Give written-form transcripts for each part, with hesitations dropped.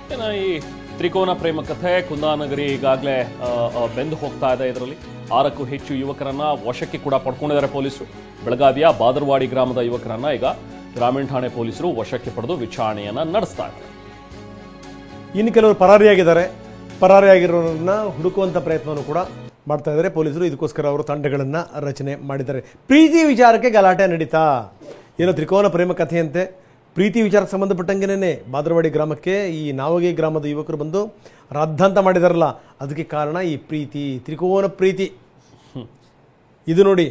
ಈ ತ್ರಿಕೋನ ಪ್ರೇಮ ಕಥೆ ಕುಂದಾನಗರಿ ಈಗಾಗಲೇ ಬೆಂದು ಹೋಗ್ತಾ ಇದೆ. ಇದರಲ್ಲಿ 6ಕ್ಕೂ ಹೆಚ್ಚು ಯುವಕರನ್ನ ವಶಕ್ಕೆ ಕೂಡ ಪಡ್ಕೊಂಡಿದ್ದಾರೆ ಪೊಲೀಸರು. ಬೆಳಗಾವಿಯ ಬಾದರವಾಡಿ ಗ್ರಾಮದ ಯುವಕರನ್ನ ಈಗ ಗ್ರಾಮೀಣ ಠಾಣೆ ಪೊಲೀಸರು ವಶಕ್ಕೆ ಪಡೆದು ವಿಚಾರಣೆಯನ್ನ ನಡೆಸ್ತಾ ಇದ್ದಾರೆ. ಇನ್ನು ಕೆಲವರು ಪರಾರಿಯಾಗಿದ್ದಾರೆ. ಪರಾರಿಯಾಗಿರೋರನ್ನ ಹುಡುಕುವಂಥ ಪ್ರಯತ್ನವನ್ನು ಕೂಡ ಮಾಡ್ತಾ ಇದ್ದಾರೆ ಪೊಲೀಸರು. ಇದಕ್ಕೋಸ್ಕರ ಅವರು ತಂಡಗಳನ್ನು ರಚನೆ ಮಾಡಿದ್ದಾರೆ. ಪ್ರೀತಿ ವಿಚಾರಕ್ಕೆ ಗಲಾಟೆ ನಡೀತಾ, ಏನೋ ತ್ರಿಕೋನ ಪ್ರೇಮ ಕಥೆಯಂತೆ ಪ್ರೀತಿ ವಿಚಾರಕ್ಕೆ ಸಂಬಂಧಪಟ್ಟಂಗೆನೇ ಬಾದರವಾಡಿ ಗ್ರಾಮಕ್ಕೆ ಈ ನಾವಗಿ ಗ್ರಾಮದ ಯುವಕರು ಬಂದು ರಾದ್ಧಾಂತ ಮಾಡಿದಾರಲ್ಲ, ಅದಕ್ಕೆ ಕಾರಣ ಈ ಪ್ರೀತಿ, ತ್ರಿಕೋನ ಪ್ರೀತಿ. ಇದು ನೋಡಿ,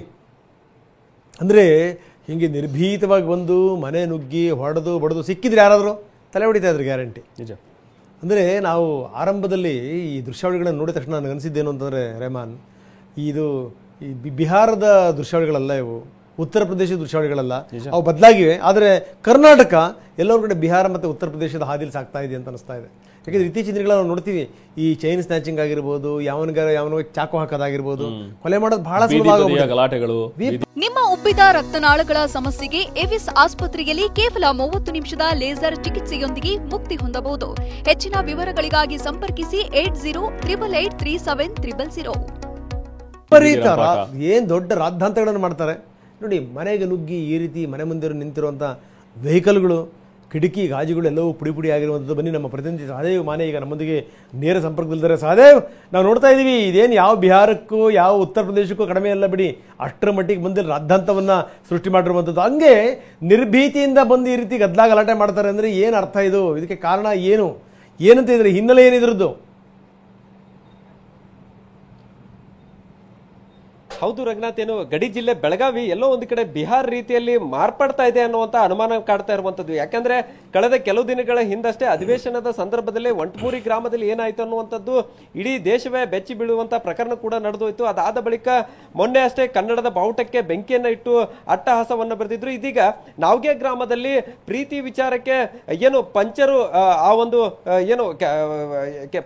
ಅಂದರೆ ಹೀಗೆ ನಿರ್ಭೀತವಾಗಿ ಬಂದು ಮನೆ ನುಗ್ಗಿ ಹೊಡೆದು ಬಡದು ಸಿಕ್ಕಿದ್ರೆ ಯಾರಾದರೂ ತಲೆ ಹೊಡಿತಾ ಇದ್ರು ಗ್ಯಾರಂಟಿ. ನಿಜ. ಅಂದರೆ ನಾವು ಆರಂಭದಲ್ಲಿ ಈ ದೃಶ್ಯಾವಳಿಗಳನ್ನು ನೋಡಿದ ತಕ್ಷಣ ನನಗೆ ಅನಿಸಿದ್ದೇನು ಅಂತಂದರೆ, ರೆಹಮಾನ್, ಇದು ಈ ಬಿಹಾರದ ದೃಶ್ಯಾವಳಿಗಳಲ್ಲ, ಇವು ಉತ್ತರ ಪ್ರದೇಶದ ದೃಶ್ಯಾವಳಿಗಳಲ್ಲ, ಅವು ಬದಲಾಗಿವೆ. ಆದರೆ ಕರ್ನಾಟಕ ಎಲ್ಲರ ಕಡೆ ಬಿಹಾರ ಮತ್ತು ಉತ್ತರ ಪ್ರದೇಶದ ಹಾದಿಲಿ ಸಾಕ್ತಾ ಇದೆ ಅಂತ ಅನಿಸ್ತಾ ಇದೆ. ಯಾಕೆಂದರೆ ಇತ್ತೀಚಿನ ದಿನಗಳಲ್ಲಿ ನಾವು ನೋಡ್ತೀವಿ, ಈ ಚೈನ್ ಸ್ನ್ಯಾಚಿಂಗ್ ಆಗಿರ್ಬೋದು, ಯಾವನಿಗೆ ಚಾಕು ಹಾಕೋದಾಗಿರ್ಬೋದು, ಕೊಲೆ ಮಾಡೋದು ಬಹಳ ಗಲಾಟೆಗಳು. ನಿಮ್ಮ ಉಬ್ಬಿದ ರಕ್ತನಾಳಗಳ ಸಮಸ್ಯೆಗೆ ಎವಿಸ್ ಆಸ್ಪತ್ರೆಯಲ್ಲಿ ಕೇವಲ 30 ನಿಮಿಷದ ಲೇಸರ್ ಚಿಕಿತ್ಸೆಯೊಂದಿಗೆ ಮುಕ್ತಿ ಹೊಂದಬಹುದು. ಹೆಚ್ಚಿನ ವಿವರಗಳಿಗಾಗಿ ಸಂಪರ್ಕಿಸಿ 8088837300. ಏನ್ ದೊಡ್ಡ ರಾದ್ಧಾಂತಗಳನ್ನು ಮಾಡ್ತಾರೆ ನೋಡಿ. ಮನೆಗೆ ನುಗ್ಗಿ ಈ ರೀತಿ ಮನೆ ಮುಂದೆ ನಿಂತಿರುವಂಥ ವೆಹಿಕಲ್ಗಳು, ಕಿಟಕಿ ಗಾಜುಗಳು ಎಲ್ಲವೂ ಪುಡಿ ಪುಡಿ ಆಗಿರುವಂಥದ್ದು. ಬನ್ನಿ, ನಮ್ಮ ಪ್ರತಿನಿಧಿ ಸಹದೇವ್ ಮಾನೆ ಈಗ ನಮ್ಮೊಂದಿಗೆ ನೇರ ಸಂಪರ್ಕದಲ್ಲಿದ್ದಾರೆ. ಸಹದೇವ್, ನಾವು ನೋಡ್ತಾ ಇದ್ದೀವಿ, ಇದೇನು ಯಾವ ಬಿಹಾರಕ್ಕೂ ಯಾವ ಉತ್ತರ ಪ್ರದೇಶಕ್ಕೂ ಕಡಿಮೆ ಅಲ್ಲ ಬಿಡಿ, ಅಷ್ಟರ ಮಟ್ಟಿಗೆ ಬಂದು ರಾದ್ಧಾಂತವನ್ನು ಸೃಷ್ಟಿ ಮಾಡಿರುವಂಥದ್ದು. ಹಂಗೆ ನಿರ್ಭೀತಿಯಿಂದ ಬಂದು ಈ ರೀತಿ ಗಲಾಟೆ ಮಾಡ್ತಾರೆ ಅಂದರೆ ಏನು ಅರ್ಥ? ಇದು ಇದಕ್ಕೆ ಕಾರಣ ಏನಂತ ಇದ್ರೆ ಹಿನ್ನೆಲೆ ಏನಿದ್ರದ್ದು? ಹೌದು ರಂಗನಾಥ್, ಏನು ಗಡಿ ಜಿಲ್ಲೆ ಬೆಳಗಾವಿ ಎಲ್ಲೋ ಒಂದು ಕಡೆ ಬಿಹಾರ ರೀತಿಯಲ್ಲಿ ಮಾರ್ಪಡ್ತಾ ಇದೆ ಅನ್ನುವಂತ ಅನುಮಾನ ಕಾಡ್ತಾ ಇರುವಂತದ್ದು. ಯಾಕಂದ್ರೆ ಕಳೆದ ಕೆಲವು ದಿನಗಳ ಹಿಂದಷ್ಟೇ ಅಧಿವೇಶನದ ಸಂದರ್ಭದಲ್ಲಿ ಒಂಟಮೂರಿ ಗ್ರಾಮದಲ್ಲಿ ಏನಾಯ್ತು ಅನ್ನುವಂಥದ್ದು ಇಡೀ ದೇಶವೇ ಬೆಚ್ಚಿ ಬೀಳುವಂತ ಪ್ರಕರಣ ಕೂಡ ನಡೆದೋಯ್ತು. ಅದಾದ ಬಳಿಕ ಮೊನ್ನೆ ಅಷ್ಟೇ ಕನ್ನಡದ ಬಾವುಟಕ್ಕೆ ಬೆಂಕಿಯನ್ನ ಇಟ್ಟು ಅಟ್ಟಹಾಸವನ್ನ ಬರೆದಿದ್ರು. ಇದೀಗ ನಾವ್ಗೆ ಗ್ರಾಮದಲ್ಲಿ ಪ್ರೀತಿ ವಿಚಾರಕ್ಕೆ ಏನು ಪಂಚರು ಆ ಒಂದು ಏನು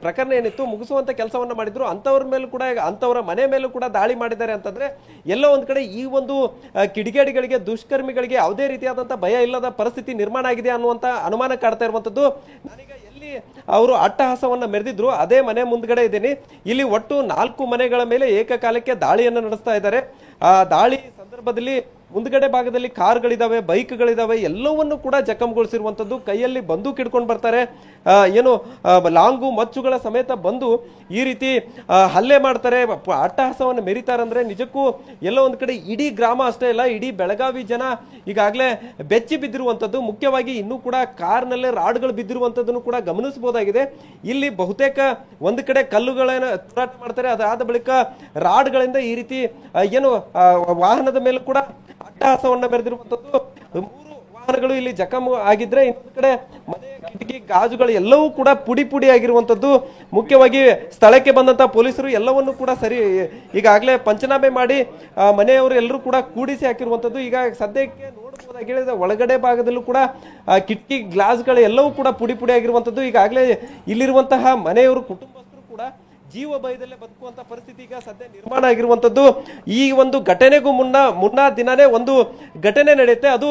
ಪ್ರಕರಣ ಏನಿತ್ತು ಮುಗಿಸುವಂತ ಕೆಲಸವನ್ನ ಮಾಡಿದ್ರು. ಅಂತವ್ರ ಮೇಲೂ ಕೂಡ, ಅಂತವರ ಮನೆ ಮೇಲೂ ಕೂಡ ದಾಳಿ ಮಾಡಿದ್ದಾರೆ ಅಂತಂದ್ರೆ ಎಲ್ಲೋ ಒಂದ್ ಕಡೆ ಈ ಒಂದು ಕಿಡಿಗೇಡಿಗಳಿಗೆ, ದುಷ್ಕರ್ಮಿಗಳಿಗೆ ಯಾವುದೇ ರೀತಿಯಾದಂತಹ ಭಯ ಇಲ್ಲದ ಪರಿಸ್ಥಿತಿ ನಿರ್ಮಾಣ ಆಗಿದೆ ಅನ್ನುವಂತ ಅನುಮಾನ ಕಾಡ್ತಾ ಇರುವಂತದ್ದು. ನಾನೀಗ ಎಲ್ಲಿ ಅವರು ಅಟ್ಟಹಾಸವನ್ನ ಮೆರೆದಿದ್ರು ಅದೇ ಮನೆ ಮುಂದ್ಗಡೆ ಇದ್ದೀನಿ. ಇಲ್ಲಿ ಒಟ್ಟು 4 ಮನೆಗಳ ಮೇಲೆ ಏಕಕಾಲಕ್ಕೆ ದಾಳಿಯನ್ನು ನಡೆಸ್ತಾ ಇದ್ದಾರೆ. ಆ ದಾಳಿ ಸಂದರ್ಭದಲ್ಲಿ ಮುಂದ್ಗಡೆ ಭಾಗದಲ್ಲಿ ಕಾರ್ಗಳಿದಾವೆ, ಬೈಕ್ಗಳಿದಾವೆ, ಎಲ್ಲವನ್ನೂ ಕೂಡ ಜಖಂಗೊಳಿಸಿರುವಂತದ್ದು. ಕೈಯಲ್ಲಿ ಬಂದೂಕ್ ಹಿಡ್ಕೊಂಡು ಬರ್ತಾರೆ, ಏನು ಲಾಂಗು ಮಚ್ಚುಗಳ ಸಮೇತ ಬಂದು ಈ ರೀತಿ ಹಲ್ಲೆ ಮಾಡ್ತಾರೆ, ಅಟ್ಟಹಾಸವನ್ನು ಮೆರಿತಾರೆ. ಅಂದ್ರೆ ನಿಜಕ್ಕೂ ಎಲ್ಲೋ ಒಂದ್ ಕಡೆ ಇಡೀ ಗ್ರಾಮ ಅಷ್ಟೇ ಅಲ್ಲ, ಇಡೀ ಬೆಳಗಾವಿ ಜನ ಈಗಾಗಲೇ ಬೆಚ್ಚಿ ಬಿದ್ದಿರುವಂತದ್ದು. ಮುಖ್ಯವಾಗಿ ಇನ್ನೂ ಕೂಡ ಕಾರ್ನಲ್ಲೇ ರಾಡ್ಗಳು ಬಿದ್ದಿರುವಂತದ್ದನ್ನು ಕೂಡ ಗಮನಿಸಬಹುದಾಗಿದೆ. ಇಲ್ಲಿ ಬಹುತೇಕ ಒಂದು ಕಡೆ ಕಲ್ಲುಗಳನ್ನ ತೂರಾಟ ಮಾಡ್ತಾರೆ, ಅದಾದ ಬಳಿಕ ರಾಡ್ಗಳಿಂದ ಈ ರೀತಿ ಏನು ವಾಹನದ ಮೇಲೂ ಕೂಡ ಅಟ್ಟಹಾಸವನ್ನ ಮೆರೆದಿರುವಂತದ್ದು. 3 ವಾಹನಗಳು ಇಲ್ಲಿ ಜಖಂ ಆಗಿದ್ರೆ, ಇನ್ನೊಂದು ಕಡೆ ಮನೆ ಕಿಟಕಿ ಗಾಜುಗಳು ಎಲ್ಲವೂ ಕೂಡ ಪುಡಿ ಪುಡಿ ಆಗಿರುವಂತದ್ದು. ಮುಖ್ಯವಾಗಿ ಸ್ಥಳಕ್ಕೆ ಬಂದಂತ ಪೊಲೀಸರು ಎಲ್ಲವನ್ನೂ ಕೂಡ ಈಗಾಗಲೇ ಪಂಚನಾಮೆ ಮಾಡಿ ಮನೆಯವರು ಎಲ್ಲರೂ ಕೂಡ ಕೂಡಿಸಿ ಹಾಕಿರುವಂತದ್ದು. ಈಗ ಸದ್ಯಕ್ಕೆ ನೋಡಬಹುದಾಗಿದೆ, ಒಳಗಡೆ ಭಾಗದಲ್ಲೂ ಕೂಡ ಕಿಟಕಿ ಗ್ಲಾಸ್ಗಳು ಎಲ್ಲವೂ ಕೂಡ ಪುಡಿ ಪುಡಿ ಆಗಿರುವಂತದ್ದು. ಈಗಾಗಲೇ ಇಲ್ಲಿರುವಂತಹ ಮನೆಯವರು, ಕುಟುಂಬಸ್ಥರು ಕೂಡ ಜೀವ ಭಯದಲ್ಲೇ ಬದುಕುವಂತ ಪರಿಸ್ಥಿತಿ ಈಗ ಸದ್ಯ ನಿರ್ಮಾಣ ಆಗಿರುವಂತದ್ದು. ಈ ಒಂದು ಘಟನೆಗೂ ಮುನ್ನ ದಿನನೇ ಒಂದು ಘಟನೆ ನಡೆಯುತ್ತೆ. ಅದು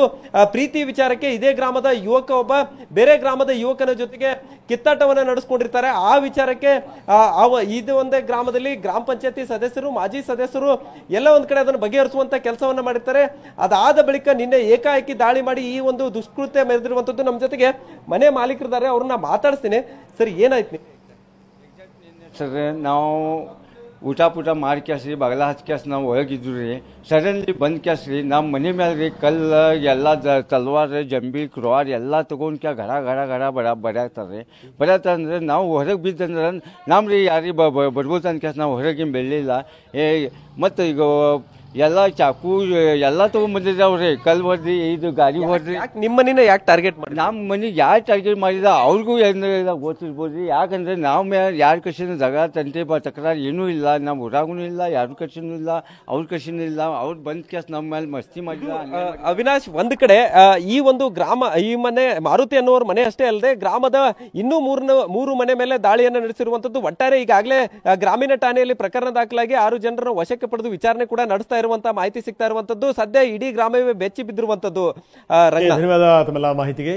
ಪ್ರೀತಿ ವಿಚಾರಕ್ಕೆ ಇದೇ ಗ್ರಾಮದ ಯುವಕ ಒಬ್ಬ ಬೇರೆ ಗ್ರಾಮದ ಯುವಕನ ಜೊತೆಗೆ ಕಿತ್ತಾಟವನ್ನ ನಡೆಸ್ಕೊಂಡಿರ್ತಾರೆ. ಆ ವಿಚಾರಕ್ಕೆ ಇದು ಒಂದೇ ಗ್ರಾಮದಲ್ಲಿ ಗ್ರಾಮ ಪಂಚಾಯತಿ ಸದಸ್ಯರು, ಮಾಜಿ ಸದಸ್ಯರು ಎಲ್ಲ ಒಂದ್ ಕಡೆ ಅದನ್ನು ಬಗೆಹರಿಸುವಂತ ಕೆಲಸವನ್ನ ಮಾಡಿರ್ತಾರೆ. ಅದಾದ ಬಳಿಕ ನಿನ್ನೆ ಏಕಾಏಕಿ ದಾಳಿ ಮಾಡಿ ಈ ಒಂದು ದುಷ್ಕೃತ್ಯ ಮೆರೆದಿರುವಂತದ್ದು. ನಮ್ಮ ಜೊತೆಗೆ ಮನೆ ಮಾಲೀಕರಿದ್ದಾರೆ, ಅವ್ರನ್ನ ಮಾತಾಡಿಸ್ತೀನಿ. ಸರಿ, ಏನಾಯ್ತು? ಸರ್, ನಾವು ಊಟ ಮಾಡಿ ಕ್ಯಾಸ್ರಿ ಬಗಲ ಹಚ್ಚಿ ಕ್ಯಾಸ್ ನಾವು ಒಳಗಿದ್ರು ರೀ. ಸಡನ್ಲಿ ಬಂದ್ ಕ್ಯಾಸ್ರಿ ನಮ್ಮ ಮನೆ ಮೇಲೆ ರೀ ಕಲ್ಲು ಎಲ್ಲ ತಲ್ವಾರ, ಜಂಬಿ, ಕ್ರೋವಾರ್ ಎಲ್ಲ ತೊಗೊಂಡು ಕ್ಯಾ ಗಡ ಗಡ ಗಡ ಬಡ್ಯಾಕ್ತಾರೆ. ಬಡ್ಯಾಕ್ತಂದ್ರೆ ನಾವು ಹೊರಗೆ ಬಿದ್ದಂದ್ರೆ ನಮ್ಮ ರೀ ಯಾರಿಗೆ ಬರ್ಬೋದು ಅಂತ ಕ್ಯಾಸ್ ನಾವು ಹೊರಗಿನ ಬೆಳಿಲ್ಲ. ಮತ್ತು ಈಗ ಎಲ್ಲ ಚಾಕು ಎಲ್ಲ ತೊಗೊಂಡ್ಬಂದಿದ್ದಾವ್ರಿ. ಕಲ್ ಹೊಡ್ರಿ, ಇದು ಗಾಡಿ ಹೊಡ್ರಿ. ನಿಮ್ಮ ಮನೇನ ಯಾಕೆ ಟಾರ್ಗೆಟ್ ಮಾಡಿ? ನಮ್ಮ ಮನೆಗೆ ಯಾರು ಟಾರ್ಗೆಟ್ ಮಾಡಿದ ಅವ್ರಿಗೂ ಏನಾರ ಗೊತ್ತಿರ್ಬೋದ್ರಿ. ಯಾಕಂದ್ರೆ ನಾವು ಯಾರ ಕಡೆಯಿಂದ ಜಗಳ ತಂಟೆ ತಕರಾರು ಏನೂ ಇಲ್ಲ, ನಮ್ಮ ಊರಾಗೂ ಇಲ್ಲ, ಯಾರ ಕಡೆನೂ ಇಲ್ಲ, ಅವ್ರ ಕಡೆನೂ ಇಲ್ಲ. ಅವ್ರು ಬಂದ್ ಕ್ಯಾಸ್ ನಮ್ಮ ಮೇಲೆ ಮಸ್ತಿ ಮಾಡಿಲ್ಲ. ಅವಿನಾಶ್, ಒಂದ್ ಕಡೆ ಈ ಒಂದು ಗ್ರಾಮ, ಈ ಮನೆ ಮಾರುತಿ ಅನ್ನೋರ ಮನೆ ಅಷ್ಟೇ ಅಲ್ಲದೆ ಗ್ರಾಮದ ಇನ್ನೂ 3 ಮನೆ ಮೇಲೆ ದಾಳಿಯನ್ನು ನಡೆಸಿರುವಂತದ್ದು. ಒಟ್ಟಾರೆ ಈಗಾಗಲೇ ಗ್ರಾಮೀಣ ಠಾಣೆಯಲ್ಲಿ ಪ್ರಕರಣ ದಾಖಲಾಗಿ 6 ಜನರನ್ನು ವಶಕ್ಕೆ ಪಡೆದು ವಿಚಾರಣೆ ಕೂಡ ನಡೆಸ್ತಾ ಇರುವಂತ ಮಾಹಿತಿ ಸಿಗ್ತಾ ಇರುವಂತದ್ದು. ಸದ್ಯ ಇಡೀ ಗ್ರಾಮವೇ ಬೆಚ್ಚಿ ಬಿದ್ದಿರುವಂತದ್ದು. ಧನ್ಯವಾದ ತಮ್ಮೆಲ್ಲ ಮಾಹಿತಿಗೆ.